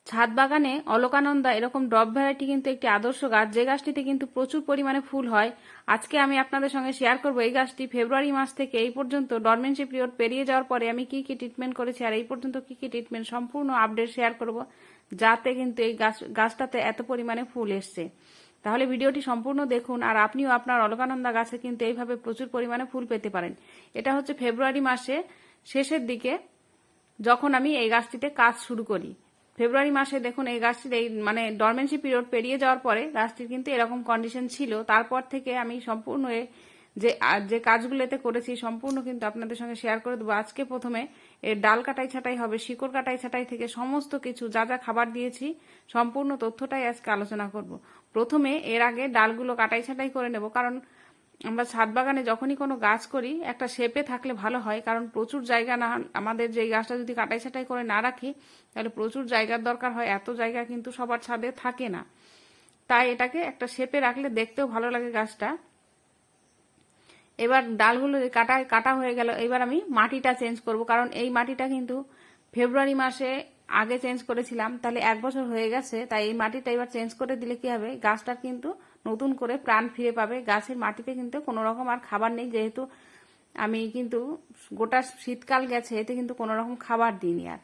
ছাদ বাগানে অলকানন্দা এরকম ড্রপ ভ্যারাইটি কিন্তু একটি আদর্শ গাছ, যে গাছটিতে কিন্তু প্রচুর পরিমাণে ফুল হয়। আজকে আমি আপনাদের সঙ্গে শেয়ার করব এই গাছটি ফেব্রুয়ারি মাস থেকে এই পর্যন্ত ডরমেন্সি পিরিয়ড পেরিয়ে যাওয়ার পরে আমি কি কি ট্রিটমেন্ট করেছি আর এই পর্যন্ত কি কি ট্রিটমেন্ট সম্পূর্ণ আপডেট শেয়ার করব, যাতে কিন্তু এই গাছটাতে এত পরিমাণে ফুল এসছে। তাহলে ভিডিওটি সম্পূর্ণ দেখুন আর আপনিও আপনার অলকানন্দা গাছে কিন্তু এইভাবে প্রচুর পরিমাণে ফুল পেতে পারেন। এটা হচ্ছে ফেব্রুয়ারি মাসে শেষের দিকে যখন আমি এই গাছটিতে কাজ শুরু করি। ফেব্রুয়ারি মাসে দেখুন এই গাছটির এই মানে ডরমেন্সি পিরিয়ড পেরিয়ে যাওয়ার পরে গাছটির কিন্তু এরকম কন্ডিশন ছিল। তারপর থেকে আমি সম্পূর্ণ যে কাজগুলোতে করেছি সম্পূর্ণ কিন্তু আপনাদের সঙ্গে শেয়ার করে দেবো। আজকে প্রথমে এর ডাল কাটাই ছাটাই হবে, শিকড় কাটাই ছাটাই থেকে সমস্ত কিছু যা যা খাবার দিয়েছি সম্পূর্ণ তথ্যটাই আজকে আলোচনা করব। প্রথমে এর আগে ডালগুলো কাটাই ছাটাই করে নেব, কারণ আমরা ছাদ বাগানে যখনই কোনো গাছ করি একটা শেপে থাকলে ভালো হয়, কারণ প্রচুর জায়গা না আমাদের যে গাছটা যদি কাটাই ছাটাই করে না রাখি তাহলে প্রচুর জায়গার দরকার হয়, এত জায়গা কিন্তু সবার ছাদে থাকে না, তাই এটাকে একটা শেপে রাখলে দেখতেও ভালো লাগে গাছটা। এবার ডালগুলো কাটা হয়ে গেল, এবার আমি মাটিটা চেঞ্জ করব, কারণ এই মাটিটা কিন্তু ফেব্রুয়ারি মাসে আগে চেঞ্জ করেছিলাম, তাহলে 1 বছর হয়ে গেছে, তাই এই মাটিটা এবার চেঞ্জ করে দিলে কি হবে, গাছটার কিন্তু নতুন করে প্রাণ ফিরে পাবে। গাছের মাটিতে কিন্তু কোনো রকম আর খাবার নেই, যেহেতু আমি কিন্তু গোটা শীতকাল গেছে এতে কিন্তু কোনো রকম খাবার দিইনি, আর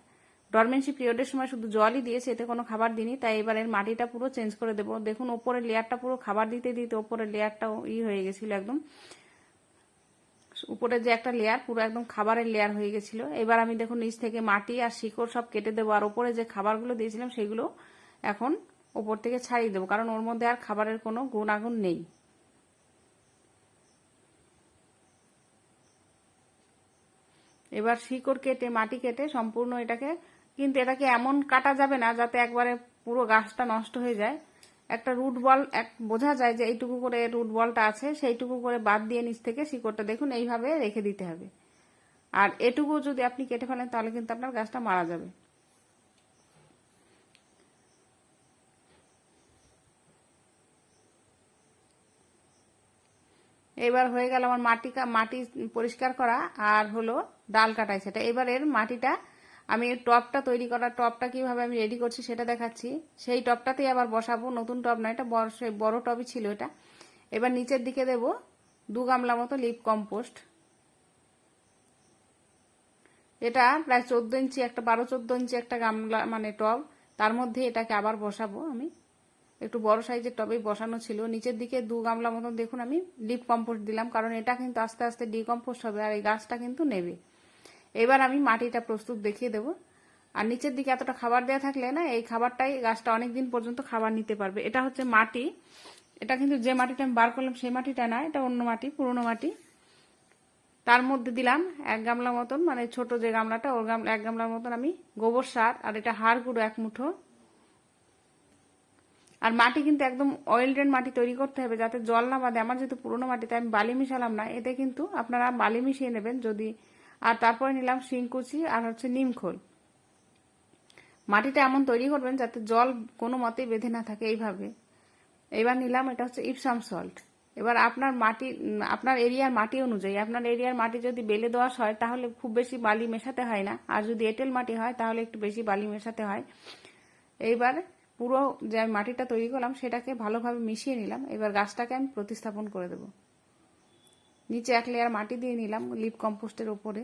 ডরমেন্সি পিরিয়ডের সময় শুধু জলই দিয়েছে, এতে কোনো খাবার দিইনি, তাই এবারের মাটিটা পুরো চেঞ্জ করে দেবো। দেখুন ওপরের লেয়ারটা পুরো খাবার দিতে দিতে ওপরের লেয়ারটাও হয়ে গেছিল একদম, উপরে যে একটা লেয়ার পুরো একদম খাবারের লেয়ার হয়ে গেছিল। এবার আমি দেখুন নিচ থেকে মাটি আর শিকড় সব কেটে দেবো, আর ওপরে যে খাবারগুলো দিয়েছিলাম সেগুলো এখন ওপর থেকে ছাড়িয়ে দেবো, কারণ ওর মধ্যে আর খাবারের কোনো গুণাগুণ নেই। এবার শিকড় কেটে মাটি কেটে সম্পূর্ণ কিন্তু এটাকে এমন কাটা যাবে না যাতে একবারে পুরো গাছটা নষ্ট হয়ে যায়। একটা রুট বল বোঝা যায় যে এইটুকু করে রুট বলটা আছে, সেইটুকু করে বাদ দিয়ে নিচ থেকে শিকড়টা দেখুন এইভাবে রেখে দিতে হবে, আর এটুকু যদি আপনি কেটে ফেলেন তাহলে কিন্তু আপনার গাছটা মারা যাবে। এবার হয়ে গেল আমার মাটি পরিষ্কার করা আর হলো ডাল কাটাই সেটা। এবার এর মাটিটা আমি টবটা তৈরি করা, টবটা কিভাবে আমি রেডি করছি সেটা দেখাচ্ছি। সেই টবটাতেই আবার বসাবো, নতুন টব না, এটা বড় টবই ছিল এটা। এবার নিচের দিকে দেব 2 গামলা মতো লিপ কম্পোস্ট, এটা প্রায় 14 ইঞ্চি একটা 12-14 ইঞ্চি একটা গামলা মানে টব, তার মধ্যে এটাকে আবার বসাবো। আমি একটু বড় সাইজের টবেই বসানো ছিল। নিচের দিকে 2 গামলা মতন দেখুন আমি লিপ কম্পোস্ট দিলাম, কারণ এটা কিন্তু আস্তে আস্তে ডিকম্পোস্ট হবে আর এই গাছটা কিন্তু নেবে। এবার আমি মাটিটা প্রস্তুত দেখিয়ে দেবো, আর নিচের দিকে এতটা খাবার দেওয়া থাকলে না এই খাবারটাই গাছটা অনেক দিন পর্যন্ত খাবার নিতে পারবে। এটা হচ্ছে মাটি, এটা কিন্তু যে মাটিটা আমি বার করলাম সেই মাটিটা না, এটা অন্য মাটি, পুরনো মাটি। তার মধ্যে দিলাম 1 গামলা মতন, মানে ছোট যে গামলাটা ওর 1 গামলার মতন আমি গোবর সার, আর এটা হাড় গুঁড়ো 1 মুঠো। আর মাটি কিন্তু একদম অয়েল ড্রেন মাটি তৈরি করতে হবে যাতে জল না বাঁধে। আমার যেহেতু পুরোনো মাটিতে আমি বালি মিশালাম না, এতে কিন্তু আপনারা বালি মিশিয়ে নেবেন যদি। আর তারপরে নিলাম শিংকুচি আর হচ্ছে নিমখোল। মাটিটা এমন তৈরি করবেন যাতে জল কোনো মতেই বেঁধে না থাকে এইভাবে। এবার নিলাম এটা হচ্ছে ইপসাম সল্ট। এবার আপনার এরিয়ার মাটি অনুযায়ী, আপনার এরিয়ার মাটি যদি বেলে দোআঁশ হয় তাহলে খুব বেশি বালি মেশাতে হয় না, আর যদি এঁটেল মাটি হয় তাহলে একটু বেশি বালি মেশাতে হয়। এইবার পুরো যে মাটিটা তৈরি করলাম সেটাকে ভালোভাবে মিশিয়ে নিলাম। এবার গাছটাকে আমি প্রতিস্থাপন করে দেব। নিচে 1 লেয়ার মাটি দিয়ে নিলাম লিপ কম্পোস্টের উপরে।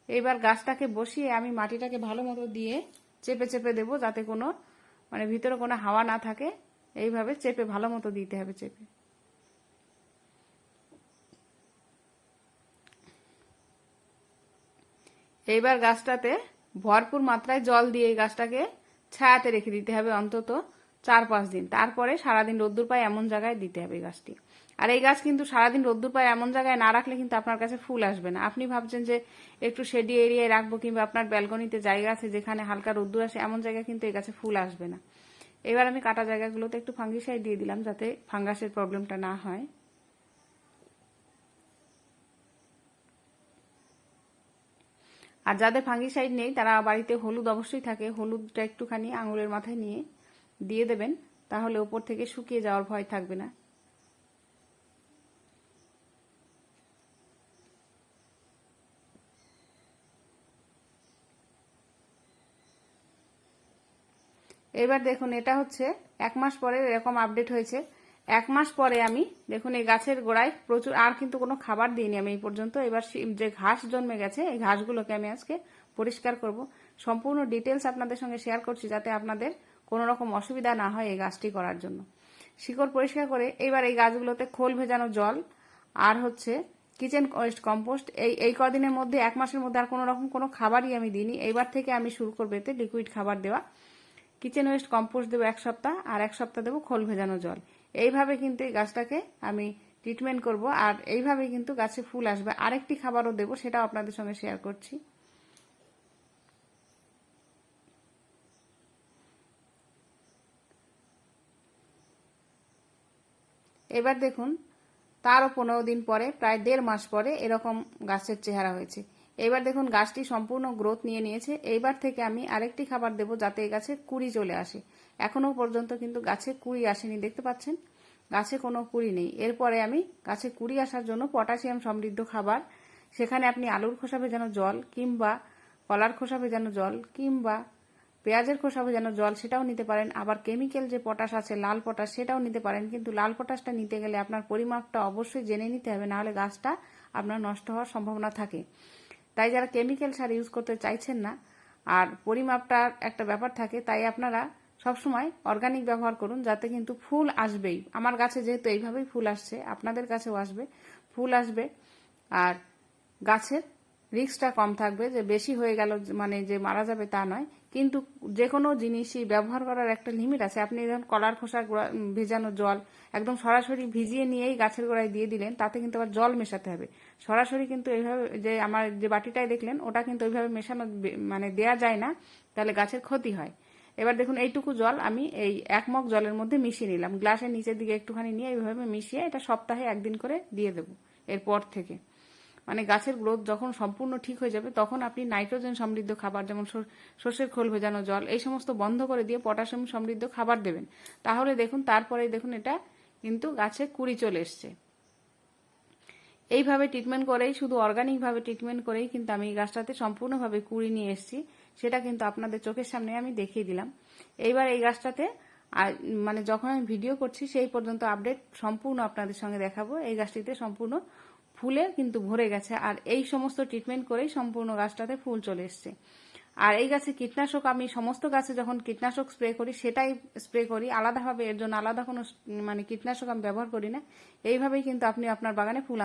এবার গাছটাকে বসিয়ে আমি মাটিটাকে ভালো মতো দিয়ে চেপে চেপে দেবো, যাতে কোনো মানে ভিতরে কোনো হাওয়া না থাকে। এইভাবে চেপে ভালো মতো দিতে হবে, চেপে। এইবার গাছটাতে ভরপুর মাত্রায় জল দিয়ে এই গাছটাকে ছায়াতে রেখে দিতে হবে অন্তত 4-5 দিন। তারপরে সারাদিন রোদ্দুর পায় এমন জায়গায় দিতে হবে গাছটি। আর এই গাছ কিন্তু সারাদিন রোদ্দুর পায় এমন জায়গায় না রাখলে কিন্তু আপনার কাছে ফুল আসবে না। আপনি ভাবছেন যে একটু শেডি এরিয়ায় রাখবো, কিংবা আপনার ব্যালকনিতে জায়গা আছে যেখানে হালকা রোদ্দুর আসে, এমন জায়গায় কিন্তু এই গাছে ফুল আসবে না। এবার আমি কাটা জায়গাগুলোতে একটু ফাঙ্গিসাইড দিয়ে দিলাম যাতে ফাঙ্গাসের প্রবলেমটা না হয়। আর যাদের ফাঙ্গিসাইড নেই তারা বাড়িতে হলুদ অবশ্যই থাকে, হলুদটা একটুখানি আঙুলের মাথায় নিয়ে দিয়ে দেবেন, তাহলে উপর থেকে শুকিয়ে যাওয়ার ভয় থাকবে না। এবার দেখুন এটা হচ্ছে 1 মাস পরে এরকম আপডেট হয়েছে। 1 মাস পরে আমি দেখুন এই গাছের গোড়ায় প্রচুর, আর কিন্তু কোনো খাবার দিইনি আমি এই পর্যন্ত। এবার যে ঘাস জন্মে গেছে এই ঘাসগুলোকে আমি আজকে পরিষ্কার করব। সম্পূর্ণ ডিটেলস আপনাদের সঙ্গে শেয়ার করছি যাতে আপনাদের কোনো রকম অসুবিধা না হয় এই গাছটি করার জন্য। শিকড় পরিষ্কার করে এবার এই গাছগুলোতে খোল ভেজানো জল আর হচ্ছে কিচেন ওয়েস্ট কম্পোস্ট এই কদিনের মধ্যে, 1 মাসের মধ্যে আর কোনো রকম কোনো খাবারই আমি দিইনি। এইবার থেকে আমি শুরু করবো এতে লিকুইড খাবার দেওয়া। কিচেন ওয়েস্ট কম্পোস্ট দেবো 1 সপ্তাহ, আর 1 সপ্তাহ দেবো খোল ভেজানো জল। এইভাবে কিন্তু এই গাছটাকে আমি ট্রিটমেন্ট করব, আর এইভাবে কিন্তু গাছে ফুল আসবে। আরেকটি খাবারও দেবো, সেটাও আপনাদের সঙ্গে শেয়ার করছি। এবার দেখুন তারও 15 দিন পরে, প্রায় 1.5 মাস পরে এরকম গাছের চেহারা হয়েছে। এবার দেখুন গাছটি সম্পূর্ণ গ্রোথ নিয়ে নিয়েছে। এইবার থেকে আমি আরেকটি খাবার দেবো যাতে এই গাছে কুড়ি চলে আসে। এখনো পর্যন্ত কিন্তু গাছে কুড়ি আসেনি, দেখতে পাচ্ছেন গাছে কোনো কুড়ি নেই। এরপরে আমি গাছে কুড়ি আসার জন্য পটাশিয়াম সমৃদ্ধ খাবার, সেখানে আপনি আলুর খোসা ভেজানো জল কিংবা কলার খোসা ভেজানো জল কিংবা পেঁয়াজের খোসা ভেজানো জল সেটাও নিতে পারেন। আবার কেমিক্যাল যে পটাশ আছে লাল পটাশ সেটাও নিতে পারেন, কিন্তু লাল পটাশটা নিতে গেলে আপনার পরিমাপটা অবশ্যই জেনে নিতে হবে, নাহলে গাছটা আপনার নষ্ট হওয়ার সম্ভাবনা থাকে। তাই যারা কেমিক্যাল সার ইউজ করতে চাইছেন না আর পরিমাপটার একটা ব্যাপার থাকে, তাই আপনারা সবসময় অর্গানিক ব্যবহার করুন, যাতে কিন্তু ফুল আসবেই। আমার গাছে যেহেতু এইভাবেই ফুল আসছে, আপনাদের কাছেও আসবে, ফুল আসবে। আর গাছের রিস্কটা কম থাকবে, যে বেশি হয়ে গেল মানে যে মারা যাবে তা নয়। কিন্তু যে কোনো জিনিসই ব্যবহার করার একটা লিমিট আছে। আপনি যখন কলার খোসা ভেজানো জল একদম সরাসরি ভিজিয়ে নিয়েই গাছের গোড়ায় দিয়ে দিলেন, তাতে কিন্তু আবার জল মেশাতে হবে। সরাসরি কিন্তু এইভাবে, যে আমার যে বাটিটায় দেখলেন ওটা কিন্তু ওইভাবে মেশানো মানে দেয়া যায় না, তাহলে গাছের ক্ষতি হয়। এবার দেখুন এইটুকু জল আমি এই 1 মগ জলের মধ্যে মিশিয়ে নিলাম, গ্লাসের নিচের দিকে একটুখানি নিয়ে এইভাবে মিশিয়ে এটা সপ্তাহে 1 দিন করে দিয়ে দেবো। এরপর থেকে মানে গাছের গ্রোথ যখন সম্পূর্ণ ঠিক হয়ে যাবে, তখন আপনি নাইট্রোজেন সমৃদ্ধ খাবার যেমন সর্ষের খোল ভেজানো জল এই সমস্ত বন্ধ করে দিয়ে পটাশিয়াম সমৃদ্ধ খাবার দেবেন। তাহলে দেখুন তারপরে দেখুন এটা কিন্তু গাছে কুড়ি চলে এসছে। এইভাবে ট্রিটমেন্ট করেই, শুধু অর্গানিকভাবে ট্রিটমেন্ট করেই কিন্তু আমি এই গাছটাতে সম্পূর্ণভাবে কুড়ি নিয়ে এসেছি। সেটা কিন্তু আপনাদের চোখের সামনে আমি দেখিয়ে দিলাম। এইবার এই গাছটাতে মানে যখন আমি ভিডিও করছি সেই পর্যন্ত আপডেট সম্পূর্ণ আপনাদের সঙ্গে দেখাবো। এই গাছটিতে সম্পূর্ণ ফুলে কিন্তু ভরে গেছে, আর এই সমস্ত ট্রিটমেন্ট করেই সম্পূর্ণ গাছটাতে ফুল চলে এসছে। আর এই গাছে কীটনাশক আমি সমস্ত গাছে যখন কীটনাশক স্প্রে করি সেটাই স্প্রে করি, আলাদাভাবে এর জন্য আলাদা কোনো মানে কীটনাশক আমি ব্যবহার করি না। এইভাবেই কিন্তু আপনি আপনার বাগানে ফুল